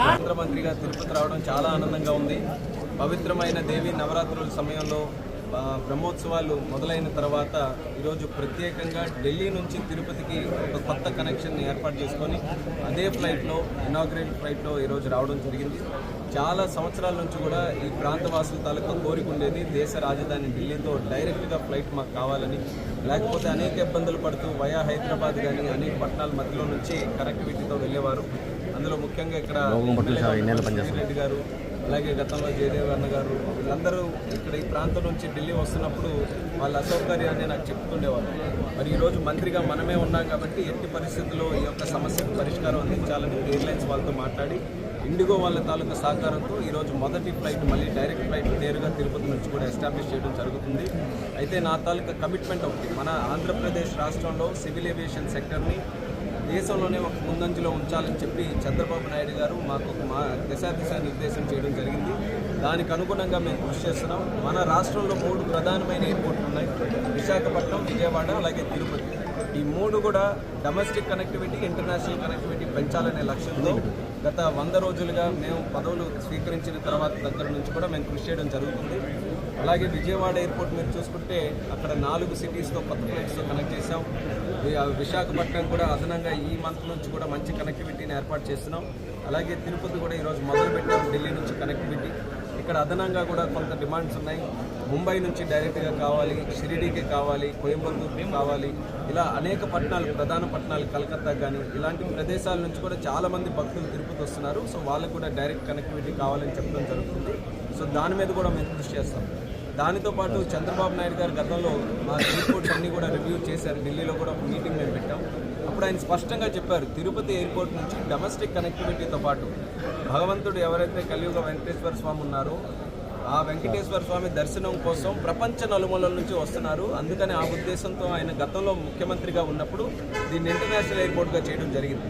కేంద్ర మంత్రిగా తిరుపతి రావడం చాలా ఆనందంగా ఉంది. పవిత్రమైన దేవి నవరాత్రుల సమయంలో బ్రహ్మోత్సవాలు మొదలైన తర్వాత ఈరోజు ప్రత్యేకంగా ఢిల్లీ నుంచి తిరుపతికి ఒక కొత్త కనెక్షన్ ఏర్పాటు చేసుకొని అదే ఫ్లైట్లో ఇనాగ్రేట్ ఫ్లైట్లో ఈరోజు రావడం జరిగింది. చాలా సంవత్సరాల నుంచి కూడా ఈ ప్రాంతవాసుల తాలూకా కోరిక ఉండేది, దేశ రాజధాని ఢిల్లీతో డైరెక్ట్గా ఫ్లైట్ మాకు కావాలని. లేకపోతే అనేక ఇబ్బందులు పడుతూ వయా హైదరాబాద్ కానీ అనేక పట్టణాల మధ్యలో నుంచి కనెక్టివిటీతో వెళ్ళేవారు. అందులో ముఖ్యంగా ఇక్కడ రెడ్డి గారు, అలాగే గతంలో జయదేవ్ అన్న గారు, వీళ్ళందరూ ఇక్కడ ఈ ప్రాంతం నుంచి ఢిల్లీ వస్తున్నప్పుడు వాళ్ళ అసౌకర్యాన్ని నాకు చెప్తుండేవారు. మరి ఈరోజు మంత్రిగా మనమే ఉన్నాం కాబట్టి ఎట్టి పరిస్థితుల్లో ఈ యొక్క సమస్యకు పరిష్కారం అందించాలని ఎయిర్లైన్స్ వాళ్ళతో మాట్లాడి ఇండిగో వాళ్ళ తాలూకా సహకారంతో ఈరోజు మొదటి ఫ్లైట్ మళ్ళీ డైరెక్ట్ ఫ్లైట్ నేరుగా తిరుపతి నుంచి కూడా ఎస్టాబ్లిష్ చేయడం జరుగుతుంది. అయితే నా తాలూకా కమిట్మెంట్ ఒకటి, మన ఆంధ్రప్రదేశ్ రాష్ట్రంలో సివిల్ ఏవియేషన్ సెక్టర్ని దేశంలోనే ఒక ముందంజలో ఉంచాలని చెప్పి చంద్రబాబు నాయుడు గారు మాకు ఒక దిశా నిర్దేశం చేయడం జరిగింది. దానికి అనుగుణంగా మేము కృషి చేస్తున్నాం. మన రాష్ట్రంలో 3 ప్రధానమైన ఎయిర్పోర్ట్లు ఉన్నాయి, విశాఖపట్నం, విజయవాడ, అలాగే తిరుపతి. ఈ 3 కూడా డొమెస్టిక్ కనెక్టివిటీ, ఇంటర్నేషనల్ కనెక్టివిటీ పెంచాలనే లక్ష్యంతో గత 100 రోజులుగా మేము పదవులు స్వీకరించిన తర్వాత దగ్గర నుంచి కూడా మేము కృషి చేయడం జరుగుతుంది. అలాగే విజయవాడ ఎయిర్పోర్ట్ మీరు చూసుకుంటే అక్కడ 4 సిటీస్తో కొత్త ఫ్లైట్స్తో కనెక్ట్ చేసాం. విశాఖపట్నం కూడా అదనంగా ఈ మంత్ నుంచి కూడా మంచి కనెక్టివిటీని ఏర్పాటు చేస్తున్నాం. అలాగే తిరుపతి కూడా ఈరోజు మొదలుపెట్టాం ఢిల్లీ నుంచి కనెక్టివిటీ. ఇక్కడ అదనంగా కూడా కొంత డిమాండ్స్ ఉన్నాయి. ముంబై నుంచి డైరెక్ట్గా కావాలి, షిరిడీకి కావాలి, కోయంబత్తూరుకి కావాలి, ఇలా అనేక పట్టణాలు, ప్రధాన పట్టణాలు, కలకత్తా కానీ ఇలాంటి ప్రదేశాల నుంచి కూడా చాలామంది భక్తులు తిరుపతి వస్తున్నారు. సో వాళ్ళకు కూడా డైరెక్ట్ కనెక్టివిటీ కావాలని చెప్పడం జరుగుతుంది. సో దాని మీద కూడా మేము కృషి చేస్తాం. దానితో పాటు చంద్రబాబు నాయుడు గారు గతంలో మా ఎయిర్పోర్ట్స్ అన్నీ కూడా రివ్యూ చేశారు. ఢిల్లీలో కూడా ఒక మీటింగ్ మేము పెట్టాం. అప్పుడు ఆయన స్పష్టంగా చెప్పారు, తిరుపతి ఎయిర్పోర్ట్ నుంచి డొమెస్టిక్ కనెక్టివిటీతో పాటు భగవంతుడు ఎవరైతే కలియుగ వెంకటేశ్వర స్వామి ఉన్నారో ఆ వెంకటేశ్వర స్వామి దర్శనం కోసం ప్రపంచ నలుమూలల నుంచి వస్తున్నారు. అందుకని ఆ ఉద్దేశంతో ఆయన గతంలో ముఖ్యమంత్రిగా ఉన్నప్పుడు దీన్ని ఇంటర్నేషనల్ ఎయిర్పోర్ట్గా చేయడం జరిగింది.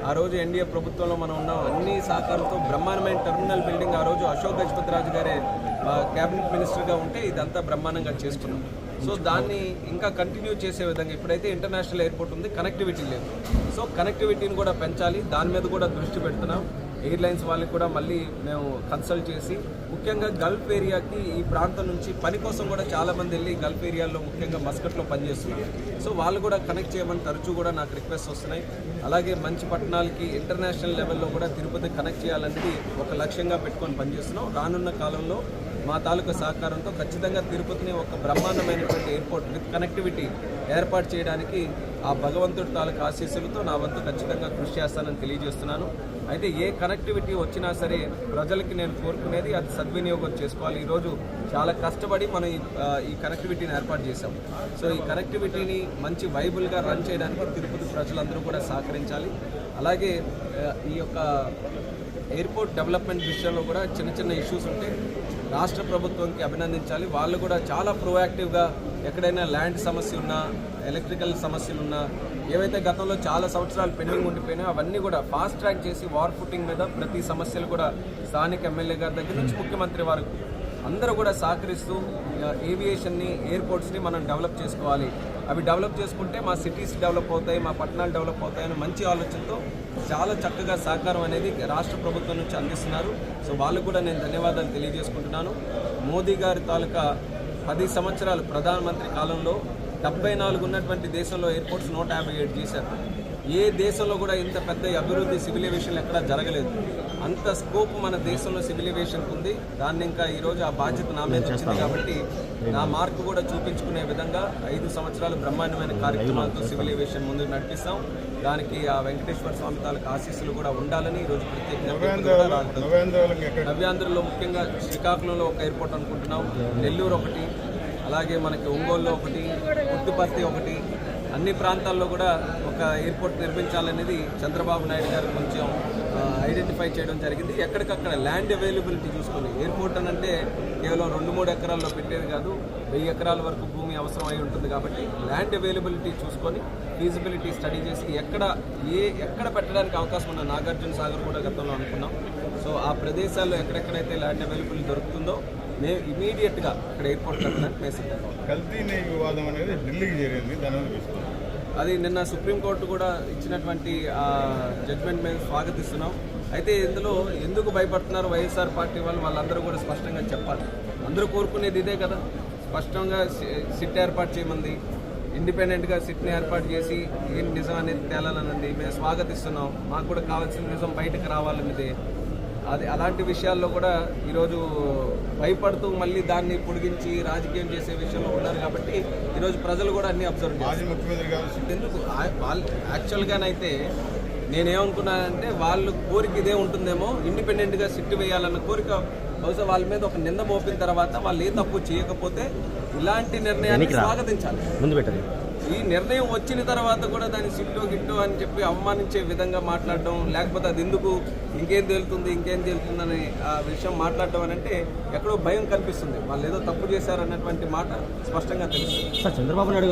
ఆ రోజు ఎన్డీఏ ప్రభుత్వంలో మనం ఉన్నాం. అన్ని సహకారంతో బ్రహ్మాండమైన టెర్మినల్ బిల్డింగ్ ఆ రోజు అశోక్ గజపతి రాజు గారే క్యాబినెట్ మినిస్టర్గా ఉంటే ఇదంతా బ్రహ్మాండంగా చేసుకున్నాం. సో దాన్ని ఇంకా కంటిన్యూ చేసే విధంగా ఇప్పుడైతే ఇంటర్నేషనల్ ఎయిర్పోర్ట్ ఉంది, కనెక్టివిటీ లేదు. సో కనెక్టివిటీని కూడా పెంచాలి, దాని మీద కూడా దృష్టి పెడుతున్నాం. ఎయిర్లైన్స్ వాళ్ళకి కూడా మళ్ళీ మేము కన్సల్ట్ చేసి ముఖ్యంగా గల్ఫ్ ఏరియాకి ఈ ప్రాంతం నుంచి పని కోసం కూడా చాలామంది వెళ్ళి గల్ఫ్ ఏరియాలో ముఖ్యంగా మస్కట్లో పనిచేస్తున్నారు. సో వాళ్ళు కూడా కనెక్ట్ చేయమని తరచూ కూడా నాకు రిక్వెస్ట్ వస్తున్నాయి. అలాగే మంచి పట్టణాలకి ఇంటర్నేషనల్ లెవెల్లో కూడా తిరుపతి కనెక్ట్ చేయాలనేది ఒక లక్ష్యంగా పెట్టుకొని పనిచేస్తున్నాం. రానున్న కాలంలో మా తాలూకా సహకారంతో ఖచ్చితంగా తిరుపతిని ఒక బ్రహ్మాండమైనటువంటి ఎయిర్పోర్ట్ విత్ కనెక్టివిటీ ఏర్పాటు చేయడానికి ఆ భగవంతుడి తాలూకా ఆశీస్సులతో నా వంతు ఖచ్చితంగా కృషి చేస్తానని తెలియజేస్తున్నాను. అయితే ఏ కనెక్టివిటీ వచ్చినా సరే ప్రజలకి నేను కోరుకునేది అది సద్వినియోగం చేసుకోవాలి. ఈరోజు చాలా కష్టపడి మనం ఈ కనెక్టివిటీని ఏర్పాటు చేశాం. సో ఈ కనెక్టివిటీని మంచి వైబుల్గా రన్ చేయడానికి తిరుపతి ప్రజలందరూ కూడా సహకరించాలి. అలాగే ఈ యొక్క ఎయిర్పోర్ట్ డెవలప్మెంట్ విషయంలో కూడా చిన్న చిన్న ఇష్యూస్ ఉంటే రాష్ట్ర ప్రభుత్వానికి అభినందించాలి. వాళ్ళు కూడా చాలా ప్రోయాక్టివ్గా ఎక్కడైనా ల్యాండ్ సమస్య ఉన్నా, ఎలక్ట్రికల్ సమస్యలు ఉన్నా, ఏవైతే గతంలో చాలా సంవత్సరాలు పెండింగ్ ఉండిపోయినా అవన్నీ కూడా ఫాస్ట్ ట్రాక్ చేసి వార్ ఫుటింగ్ మీద ప్రతి సమస్యలు కూడా స్థానిక ఎమ్మెల్యే గారి దగ్గర నుంచి ముఖ్యమంత్రి వరకు అందరూ కూడా సహకరిస్తూ ఏవియేషన్ని, ఎయిర్పోర్ట్స్ని మనం డెవలప్ చేసుకోవాలి. అవి డెవలప్ చేసుకుంటే మా సిటీస్ డెవలప్ అవుతాయి, మా పట్టణాలు డెవలప్ అవుతాయని మంచి ఆలోచనతో చాలా చక్కగా సహకారం అనేది రాష్ట్ర ప్రభుత్వం నుంచి అందిస్తున్నారు. సో వాళ్ళకు కూడా నేను ధన్యవాదాలు తెలియజేసుకుంటున్నాను. మోదీ గారి తాలూకా 10 సంవత్సరాలు ప్రధానమంత్రి కాలంలో 74 ఉన్నటువంటి దేశంలో ఎయిర్పోర్ట్స్ 157 చేశారు. ఏ దేశంలో కూడా ఇంత పెద్ద అభివృద్ధి సివిల్ ఏవియేషన్ ఎక్కడా జరగలేదు. అంత స్కోప్ మన దేశంలో సివిల్ ఏవియేషన్కి ఉంది. దాన్ని ఇంకా ఈరోజు ఆ బాధ్యత నా మీద వచ్చింది కాబట్టి నా మార్కు కూడా చూపించుకునే విధంగా 5 సంవత్సరాలు బ్రహ్మాండమైన కార్యక్రమాలతో సివిల్ ఏవియేషన్ ముందుకు నడిపిస్తాం. దానికి ఆ వెంకటేశ్వర స్వామి తాలూకు ఆశీస్సులు కూడా ఉండాలని ఈరోజు ప్రత్యేకంగా నవ్యాంధ్రలో ముఖ్యంగా శ్రీకాకుళంలో ఒక ఎయిర్పోర్ట్ అనుకుంటున్నాం, నెల్లూరు ఒకటి, అలాగే మనకి ఒంగోలులో ఒకటి, పుట్టుపర్తి ఒకటి, అన్ని ప్రాంతాల్లో కూడా ఒక ఎయిర్పోర్ట్ నిర్మించాలనేది చంద్రబాబు నాయుడు గారు కొంచెం ఐడెంటిఫై చేయడం జరిగింది. ఎక్కడికక్కడ ల్యాండ్ అవైలబిలిటీ చూసుకొని ఎయిర్పోర్ట్ అని అంటే కేవలం 2-3 ఎకరాల్లో పెట్టేది కాదు, 1000 ఎకరాల వరకు భూమి అవసరం అయి ఉంటుంది. కాబట్టి ల్యాండ్ అవైలబిలిటీ చూసుకొని ఫీజిబిలిటీ స్టడీ చేసి ఎక్కడ పెట్టడానికి అవకాశం ఉన్న నాగార్జున సాగర్ కూడా గతంలో అనుకున్నాం. సో ఆ ప్రదేశాల్లో ఎక్కడెక్కడైతే ల్యాండ్ అవైలబిలిటీ దొరుకుతుందో మేము ఇమీడియట్గా ఇక్కడ ఎయిర్పోర్ట్ కట్టడానికి మేము సిద్ధంగా ఉన్నాం. కల్తీ నెయ్యి వివాదం అనేది ఢిల్లీకి చేరింది, దాని మీద తీసుకున్నాం. అది నిన్న సుప్రీంకోర్టు కూడా ఇచ్చినటువంటి జడ్జ్మెంట్ మేము స్వాగతిస్తున్నాం. అయితే ఇందులో ఎందుకు భయపడుతున్నారు వైఎస్ఆర్ పార్టీ వాళ్ళందరూ కూడా స్పష్టంగా చెప్పాలి. అందరూ కోరుకునేది ఇదే కదా, స్పష్టంగా సిట్ ఏర్పాటు చేయమంది, ఇండిపెండెంట్గా సిట్ని ఏర్పాటు చేసి ఏం నిజం అనేది తేలాలన్నది మేము స్వాగతిస్తున్నాం. మాకు కూడా కావాల్సిన నిజం బయటకు రావాలన్నది. అది అలాంటి విషయాల్లో కూడా ఈరోజు భయపడుతూ మళ్ళీ దాన్ని పొడిగించి రాజకీయం చేసే విషయంలో ఉన్నారు. కాబట్టి ఈరోజు ప్రజలు కూడా అన్ని అబ్జర్వ్ చేస్తారు. ముఖ్యమంత్రి గారు ఎందుకు వాళ్ళు యాక్చువల్గానైతే నేనేమనుకున్నానంటే వాళ్ళు కోరిక ఇదే ఉంటుందేమో, ఇండిపెండెంట్గా సిట్ వేయాలన్న కోరిక. బహుశా వాళ్ళ మీద ఒక నింద మోపిన తర్వాత వాళ్ళు ఏ తప్పు చేయకపోతే ఇలాంటి నిర్ణయాన్ని స్వాగతించాలి. ముందు పెట్టండి. ఈ నిర్ణయం వచ్చిన తర్వాత కూడా దాన్ని సిట్టో గిట్టో అని చెప్పి అవమానించే విధంగా మాట్లాడడం, లేకపోతే అది ఎందుకు ఇంకేం తేలుతుంది అనే ఆ విషయం మాట్లాడడం అని అంటే ఎక్కడో భయం కనిపిస్తుంది. వాళ్ళు ఏదో తప్పు చేశారన్నటువంటి మాట స్పష్టంగా తెలుస్తుంది. చంద్రబాబు నాయుడు